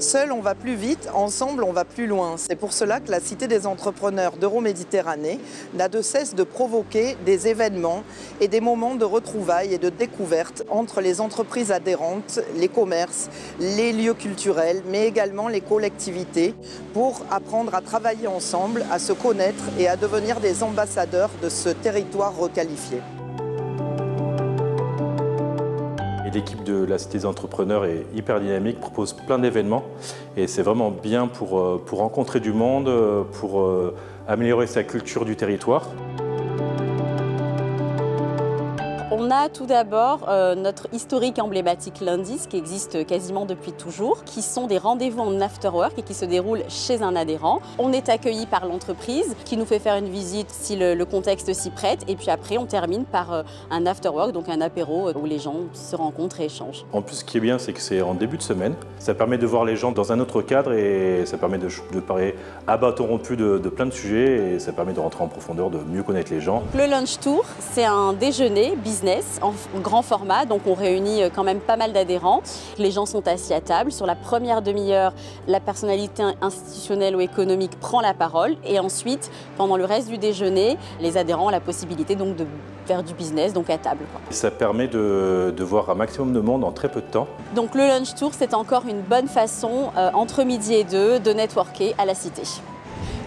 Seul, on va plus vite, ensemble, on va plus loin. C'est pour cela que la Cité des entrepreneurs d'Euroméditerranée n'a de cesse de provoquer des événements et des moments de retrouvailles et de découverte entre les entreprises adhérentes, les commerces, les lieux culturels, mais également les collectivités, pour apprendre à travailler ensemble, à se connaître et à devenir des ambassadeurs de ce territoire requalifié. L'équipe de la Cité des entrepreneurs est hyper dynamique, propose plein d'événements et c'est vraiment bien pour rencontrer du monde, pour améliorer sa culture du territoire. On a tout d'abord notre historique emblématique Lundis qui existe quasiment depuis toujours, qui sont des rendez-vous en afterwork et qui se déroulent chez un adhérent. On est accueilli par l'entreprise qui nous fait faire une visite si le contexte s'y prête et puis après on termine par un afterwork, donc un apéro où les gens se rencontrent et échangent. En plus, ce qui est bien, c'est que c'est en début de semaine. Ça permet de voir les gens dans un autre cadre et ça permet de parler à bâton rompu de plein de sujets et ça permet de rentrer en profondeur, de mieux connaître les gens. Le lunch tour, c'est un déjeuner business en grand format, donc on réunit quand même pas mal d'adhérents. Les gens sont assis à table. Sur la première demi-heure, la personnalité institutionnelle ou économique prend la parole et ensuite, pendant le reste du déjeuner, les adhérents ont la possibilité donc de faire du business, donc à table. Ça permet de voir un maximum de monde en très peu de temps. Donc le lunch tour, c'est encore une bonne façon, entre midi et 2, de networker à la Cité.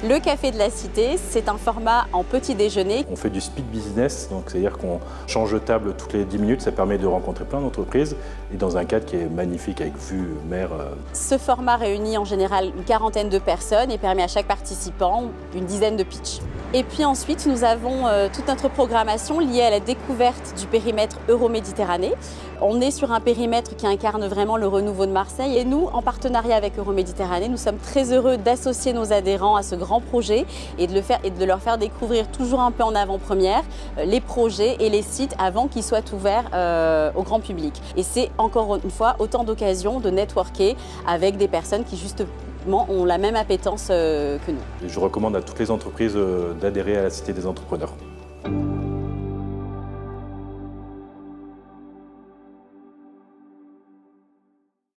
Le Café de la Cité, c'est un format en petit déjeuner. On fait du speed business, donc c'est-à-dire qu'on change de table toutes les 10 minutes. Ça permet de rencontrer plein d'entreprises et dans un cadre qui est magnifique avec vue, mer. Ce format réunit en général une quarantaine de personnes et permet à chaque participant une dizaine de pitchs. Et puis ensuite, nous avons toute notre programmation liée à la découverte du périmètre Euroméditerranée. On est sur un périmètre qui incarne vraiment le renouveau de Marseille. Et nous, en partenariat avec Euroméditerranée, nous sommes très heureux d'associer nos adhérents à ce grand projet et de leur faire découvrir toujours un peu en avant-première les projets et les sites avant qu'ils soient ouverts au grand public. Et c'est encore une fois autant d'occasions de networker avec des personnes qui justement ont la même appétence que nous. Je recommande à toutes les entreprises d'adhérer à la Cité des entrepreneurs.